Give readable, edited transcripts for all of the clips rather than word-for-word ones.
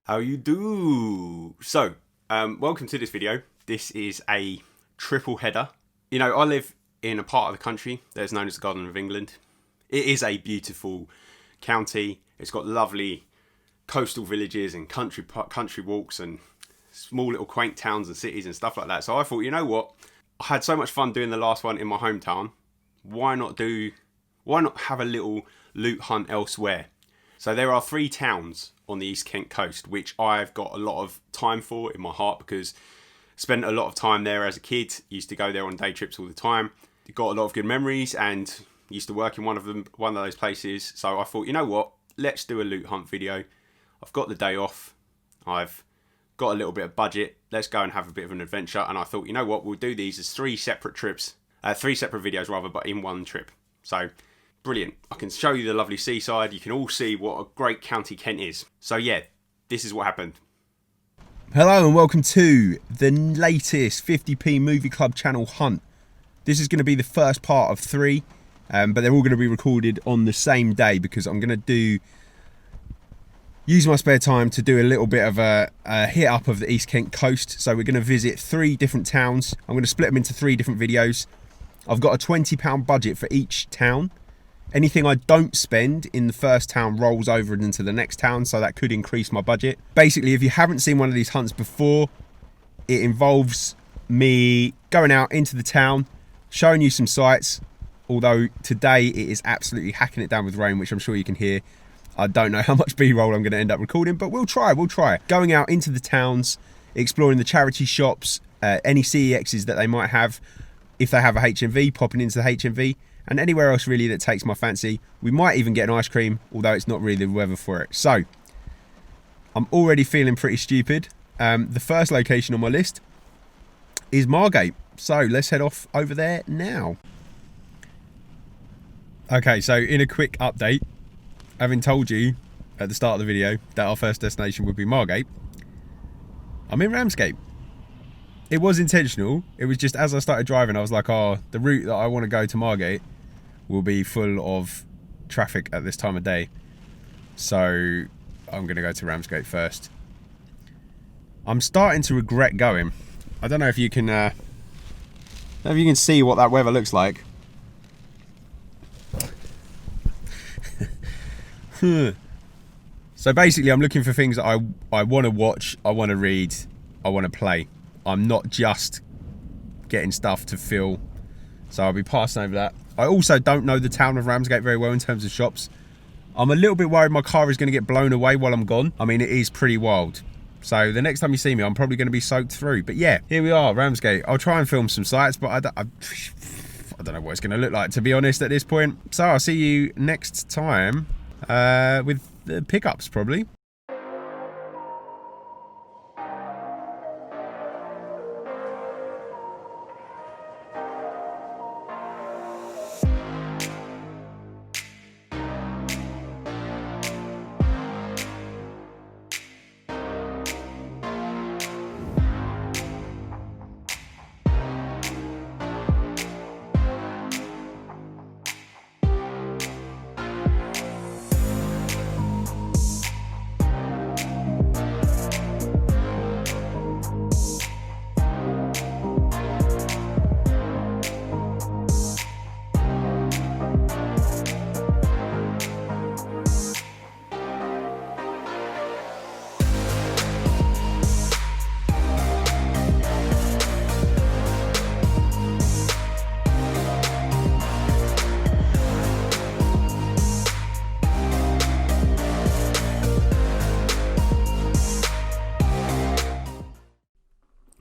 How you do? So, welcome to this video. This is a triple header. You know, I live in a part of the country that's known as the Garden of England. It is a beautiful county. It's got lovely coastal villages and country walks and small little quaint towns and cities and stuff like that. So I thought, you know what? I had so much fun doing the last one in my hometown. Why not have a little loot hunt elsewhere? So there are 3 towns on the East Kent coast, which I've got a lot of time for in my heart because I spent a lot of time there as a kid. Used to go there on day trips all the time. Got a lot of good memories and used to work in one of those places. So I thought, you know what? Let's do a loot hunt video. I've got the day off. I've got a little bit of budget. Let's go and have a bit of an adventure. And I thought, you know what? We'll do these as 3 separate videos rather, but in one trip. So brilliant. I can show you the lovely seaside. You can all see what a great county Kent is. So yeah, this is what happened. Hello and welcome to the latest 50p Movie Club channel hunt. This is going to be the first part of 3, but they're all going to be recorded on the same day because I'm going to use my spare time to do a little bit of a hit up of the East Kent coast. So we're going to visit 3 different towns. I'm going to split them into 3 different videos. I've got a £20 budget for each town. Anything I don't spend in the first town rolls over into the next town, so that could increase my budget. Basically, if you haven't seen one of these hunts before, it involves me going out into the town, showing you some sights, although today it is absolutely hacking it down with rain, which I'm sure you can hear. I don't know how much B-roll I'm going to end up recording, but we'll try. Going out into the towns, exploring the charity shops, any CEXs that they might have. If they have a HMV, popping into the HMV. And anywhere else really that takes my fancy. We might even get an ice cream, although it's not really the weather for it. So, I'm already feeling pretty stupid. The first location on my list is Margate. So, let's head off over there now. Okay, so in a quick update, having told you at the start of the video that our first destination would be Margate, I'm in Ramsgate. It was intentional. It was just as I started driving, I was like, oh, the route that I want to go to Margate will be full of traffic at this time of day. So I'm going to go to Ramsgate first. I'm starting to regret going. I don't know if you can see what that weather looks like. So basically I'm looking for things that I want to watch, I want to read, I want to play. I'm not just getting stuff to fill, so I'll be passing over that. I also don't know the town of Ramsgate very well in terms of shops. I'm a little bit worried my car is going to get blown away while I'm gone. I mean, it is pretty wild. So the next time you see me, I'm probably going to be soaked through. But yeah, here we are, Ramsgate. I'll try and film some sights, but I don't know what it's going to look like, to be honest, at this point. So I'll see you next time with the pickups, probably.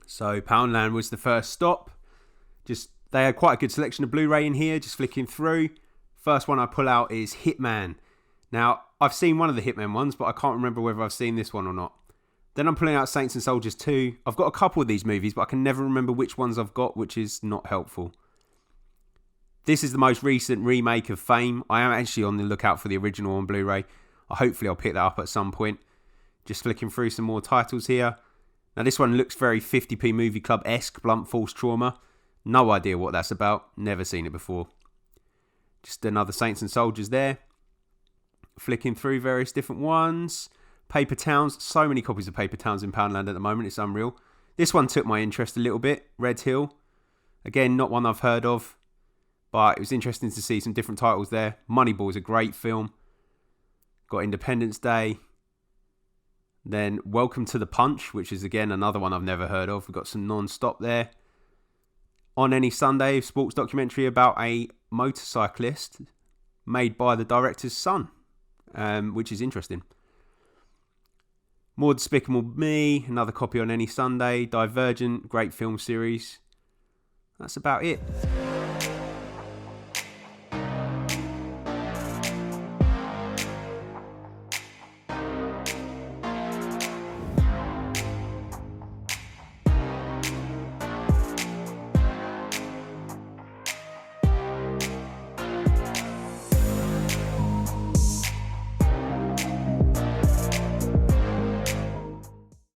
So Poundland was the first stop. They had quite a good selection of Blu-ray in here, just flicking through. First one I pull out is Hitman, Now, I've seen one of the Hitmen ones, but I can't remember whether I've seen this one or not. Then I'm pulling out Saints and Soldiers 2. I've got a couple of these movies, but I can never remember which ones I've got, which is not helpful. This is the most recent remake of Fame. I am actually on the lookout for the original on Blu-ray. Hopefully I'll pick that up at some point. Just flicking through some more titles here. Now this one looks very 50p Movie Club-esque, Blunt Force Trauma. No idea what that's about. Never seen it before. Just another Saints and Soldiers there. Flicking through various different ones. Paper Towns. So many copies of Paper Towns in Poundland at the moment. It's unreal. This one took my interest a little bit. Red Hill. Again, not one I've heard of. But it was interesting to see some different titles there. Moneyball is a great film. Got Independence Day. Then Welcome to the Punch, which is again another one I've never heard of. We've got some Non-Stop there. On Any Sunday, sports documentary about a motorcyclist made by the director's son, which is interesting. More Despicable Me, another copy on Any Sunday. Divergent, great film series. That's about it.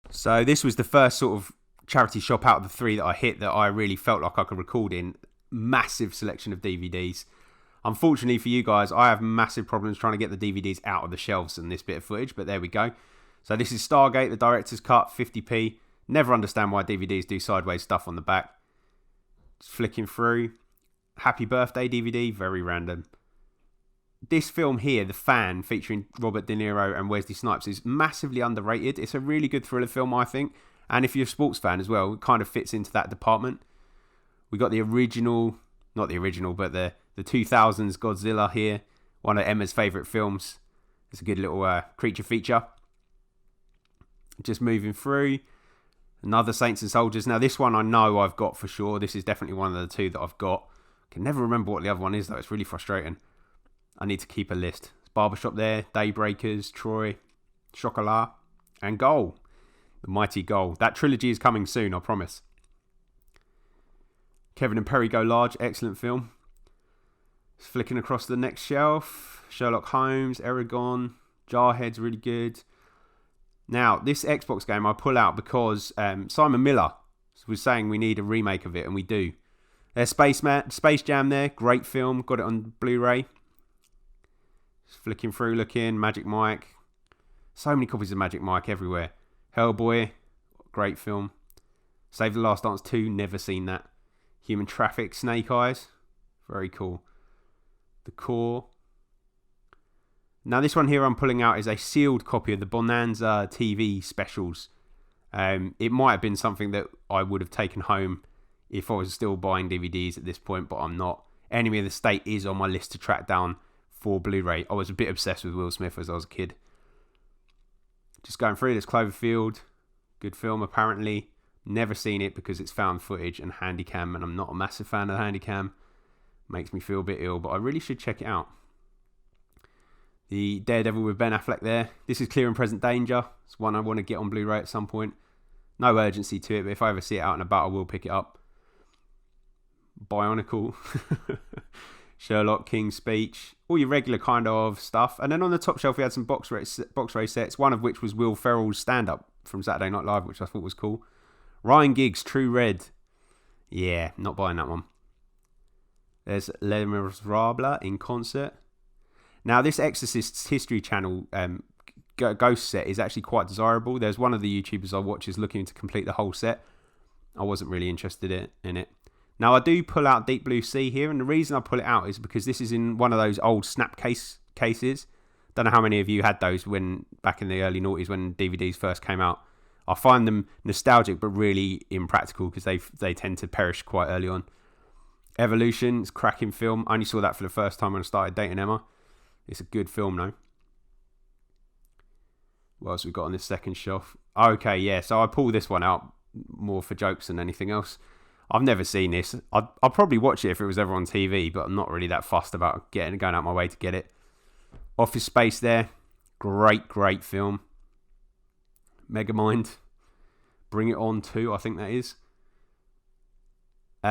So this was the first sort of charity shop out of the three that I hit that I really felt like I could record in. Massive selection of DVDs. Unfortunately for you guys, I have massive problems trying to get the DVDs out of the shelves in this bit of footage, but there we go. So this is Stargate, the director's cut, 50p. Never understand why DVDs do sideways stuff on the back. Just flicking through. Happy Birthday DVD, very random. This film here, The Fan, featuring Robert De Niro and Wesley Snipes, is massively underrated. It's a really good thriller film, I think. And if you're a sports fan as well, it kind of fits into that department. We got the original, not the original, but the 2000s Godzilla here. One of Emma's favourite films. It's a good little creature feature. Just moving through. Another Saints and Soldiers. Now this one I know I've got for sure. This is definitely one of the two that I've got. I can never remember what the other one is though. It's really frustrating. I need to keep a list. Barbershop there, Daybreakers, Troy, Chocolat, and Goal. The mighty Goal. That trilogy is coming soon, I promise. Kevin and Perry Go Large, excellent film. Just flicking across the next shelf. Sherlock Holmes, Eragon, Jarhead's really good. Now, this Xbox game I pull out because Simon Miller was saying we need a remake of it, and we do. There's Space Jam there, great film, got it on Blu-ray. Just flicking through, looking, Magic Mike. So many copies of Magic Mike everywhere. Hellboy, great film. Save the Last Dance 2, never seen that. Human Traffic, Snake Eyes, very cool. The Core. Now this one here I'm pulling out is a sealed copy of the Bonanza TV specials. It might have been something that I would have taken home if I was still buying DVDs at this point, but I'm not. Enemy of the State is on my list to track down for Blu-ray. I was a bit obsessed with Will Smith as I was a kid. Just going through, there's Cloverfield. Good film, apparently. Never seen it because it's found footage and Handycam, and I'm not a massive fan of Handycam. Makes me feel a bit ill, but I really should check it out. The Daredevil with Ben Affleck there. This is Clear and Present Danger. It's one I want to get on Blu-ray at some point. No urgency to it, but if I ever see it out and about, I will pick it up. Bionicle. Sherlock, King's Speech. All your regular kind of stuff. And then on the top shelf, we had some box race sets, one of which was Will Ferrell's stand-up from Saturday Night Live, which I thought was cool. Ryan Giggs, True Red. Yeah, not buying that one. There's Les Miserables in concert. Now, this Exorcist's History Channel ghost set is actually quite desirable. There's one of the YouTubers I watch is looking to complete the whole set. I wasn't really interested in it. Now, I do pull out Deep Blue Sea here, and the reason I pull it out is because this is in one of those old snap cases. Don't know how many of you had those back in the early noughties when DVDs first came out. I find them nostalgic, but really impractical because they tend to perish quite early on. Evolution, it's a cracking film. I only saw that for the first time when I started dating Emma. It's a good film, though. What else we got on this second shelf? Okay, yeah, so I pull this one out more for jokes than anything else. I've never seen this. I'd probably watch it if it was ever on TV, but I'm not really that fussed about going out my way to get it. Office Space there. Great film. Megamind. Bring It On 2, I think that is.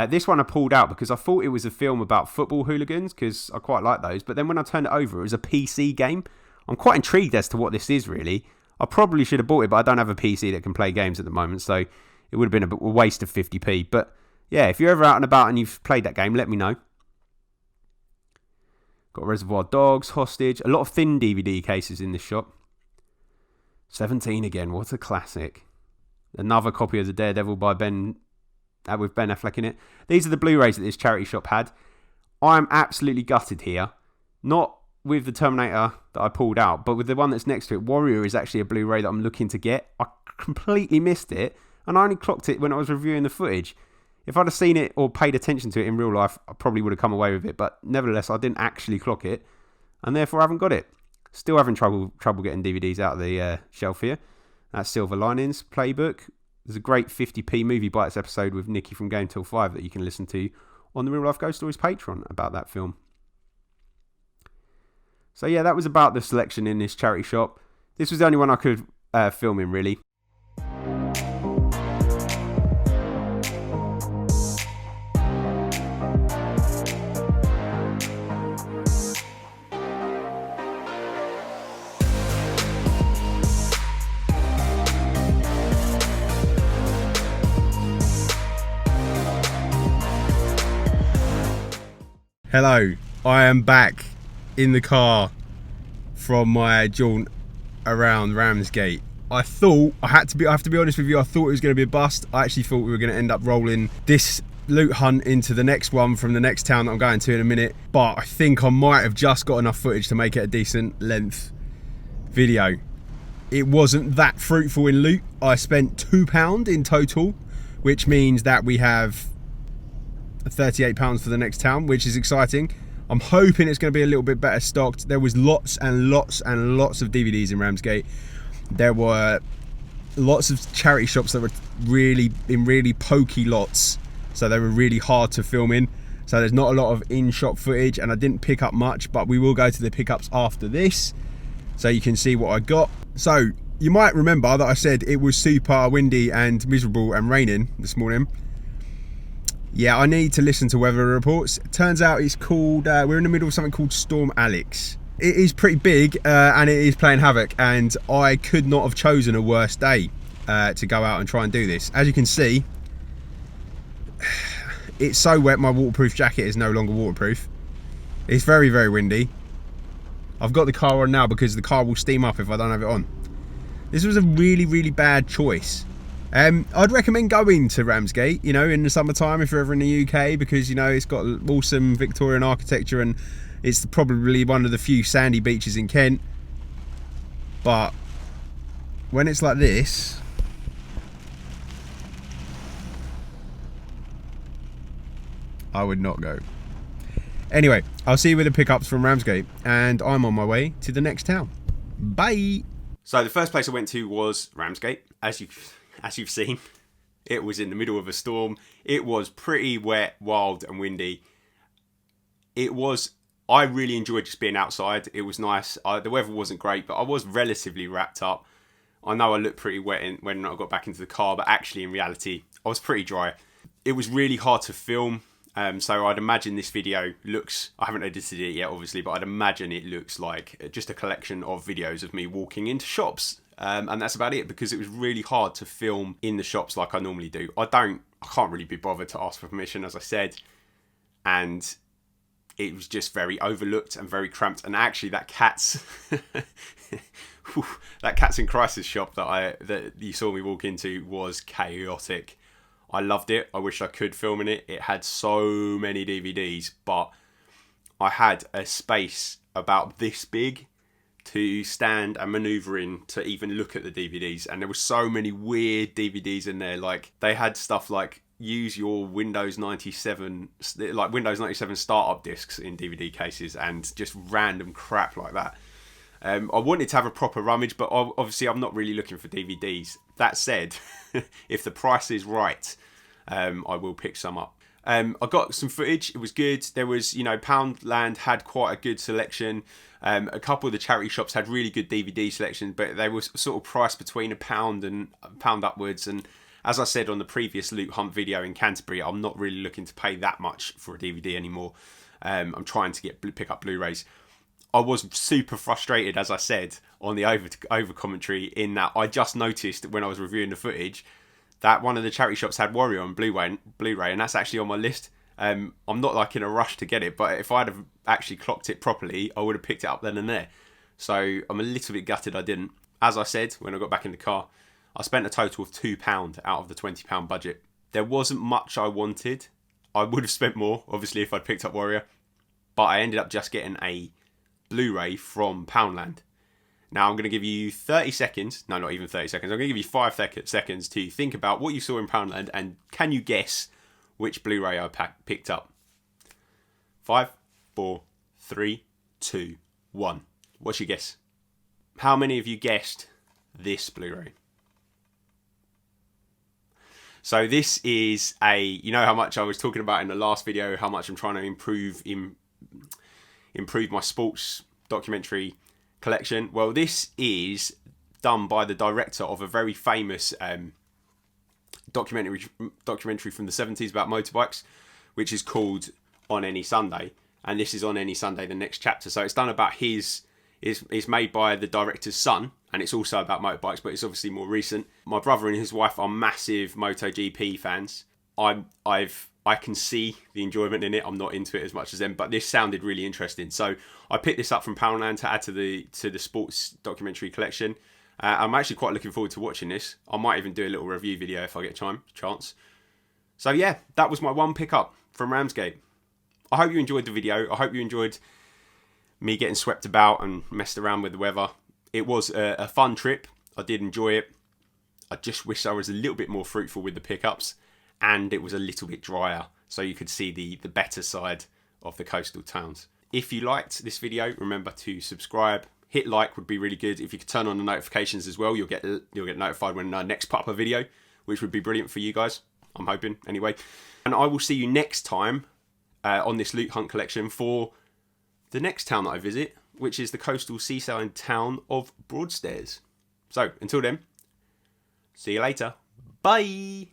This one I pulled out because I thought it was a film about football hooligans, because I quite like those. But then when I turned it over, it was a PC game. I'm quite intrigued as to what this is, really. I probably should have bought it, but I don't have a PC that can play games at the moment, so it would have been a waste of 50p. But yeah, if you're ever out and about and you've played that game, let me know. Got Reservoir Dogs, Hostage, a lot of thin DVD cases in this shop. 17 again, what a classic. Another copy of The Daredevil by with Ben Affleck in it. These are the Blu-rays that this charity shop had. I'm absolutely gutted here. Not with the Terminator that I pulled out, but with the one that's next to it. Warrior is actually a Blu-ray that I'm looking to get. I completely missed it, and I only clocked it when I was reviewing the footage. If I'd have seen it or paid attention to it in real life, I probably would have come away with it, but nevertheless, I didn't actually clock it, and therefore I haven't got it. Still having trouble getting DVDs out of the shelf here. That's Silver Linings Playbook. There's a great 50p Movie Bites episode with Nikki from Game Till 5 that you can listen to on the Real Life Ghost Stories Patreon about that film. So yeah, that was about the selection in this charity shop. This was the only one I could film in, really. Hello, I am back in the car from my jaunt around Ramsgate. I have to be honest with you, I thought it was going to be a bust. I actually thought we were going to end up rolling this loot hunt into the next one from the next town that I'm going to in a minute, but I think I might have just got enough footage to make it a decent length video. It wasn't that fruitful in loot. I spent £2 in total, which means that we have £38 for the next town, which is exciting. I'm hoping it's going to be a little bit better stocked. There was lots and lots and lots of DVDs in Ramsgate. There were lots of charity shops that were really pokey lots, so they were really hard to film in. So there's not a lot of in-shop footage, and I didn't pick up much, but we will go to the pickups after this so you can see what I got. So you might remember that I said it was super windy and miserable and raining this morning. Yeah, I need to listen to weather reports. Turns out it's called, we're in the middle of something called Storm Alex. It is pretty big and it is playing havoc, and I could not have chosen a worse day to go out and try and do this. As you can see, it's so wet my waterproof jacket is no longer waterproof. It's very windy. I've got the car on now because the car will steam up if I don't have it on. This was a really bad choice. I'd recommend going to Ramsgate, you know, in the summertime if you're ever in the UK, because, you know, it's got awesome Victorian architecture and it's probably one of the few sandy beaches in Kent. But when it's like this, I would not go. Anyway, I'll see you with the pickups from Ramsgate, and I'm on my way to the next town. Bye! So the first place I went to was Ramsgate. As you've seen, it was in the middle of a storm. It was pretty wet, wild and windy. I really enjoyed just being outside. It was nice. The weather wasn't great, but I was relatively wrapped up. I know I looked pretty wet when I got back into the car, but actually in reality, I was pretty dry. It was really hard to film. So I'd imagine this video looks, I haven't edited it yet obviously, but I'd imagine it looks like just a collection of videos of me walking into shops. And that's about it, because it was really hard to film in the shops like I normally do. I can't really be bothered to ask for permission, as I said, and it was just very overlooked and very cramped. And actually that Cats in Crisis shop that you saw me walk into was chaotic. I loved it. I wish I could film in it. It had so many DVDs, but I had a space about this big to stand and maneuver in to even look at the DVDs, and there were so many weird DVDs in there. Like, they had stuff like use your Windows 97 startup discs in DVD cases, and just random crap like that. I wanted to have a proper rummage, but obviously I'm not really looking for DVDs. That said, if the price is right, I will pick some up. I got some footage. It was good. There was, Poundland had quite a good selection. A couple of the charity shops had really good DVD selections, but they were sort of priced between £1 and £1 upwards. And as I said on the previous Loot Hunt video in Canterbury, I'm not really looking to pay that much for a DVD anymore. I'm trying to pick up Blu-rays. I was super frustrated, as I said, on the over commentary, in that I just noticed when I was reviewing the footage that one of the charity shops had Warrior on Blu-ray, and that's actually on my list. I'm not like in a rush to get it, but if I'd have actually clocked it properly, I would have picked it up then and there. So I'm a little bit gutted I didn't. As I said, when I got back in the car, I spent a total of £2 out of the £20 budget. There wasn't much I wanted. I would have spent more, obviously, if I'd picked up Warrior, but I ended up just getting a Blu-ray from Poundland. Now I'm going to give you 30 seconds, no, not even 30 seconds, I'm going to give you 5 seconds to think about what you saw in Poundland, and can you guess which Blu-ray I picked up? 5, 4, 3, 2, 1. What's your guess? How many of you guessed this Blu-ray? So this is you know how much I was talking about in the last video, how much I'm trying to improve my sports documentary collection. Well, this is done by the director of a very famous documentary from the 70s about motorbikes, which is called On Any Sunday, and this is On Any Sunday, the next chapter. So it's done about it's made by the director's son, and it's also about motorbikes, but it's obviously more recent. My brother and his wife are massive MotoGP fans. I can see the enjoyment in it. I'm not into it as much as them, but this sounded really interesting. So I picked this up from Poundland to add to the sports documentary collection. I'm actually quite looking forward to watching this. I might even do a little review video if I get chance. So yeah, that was my one pickup from Ramsgate. I hope you enjoyed the video. I hope you enjoyed me getting swept about and messed around with the weather. It was a fun trip. I did enjoy it. I just wish I was a little bit more fruitful with the pickups, and it was a little bit drier, so you could see the better side of the coastal towns. If you liked this video, remember to subscribe. Hit like would be really good. If you could turn on the notifications as well, you'll get notified when I next put up a video, which would be brilliant for you guys. I'm hoping, anyway. And I will see you next time on this Loot Hunt collection for the next town that I visit, which is the coastal seaside town of Broadstairs. So, until then, see you later. Bye!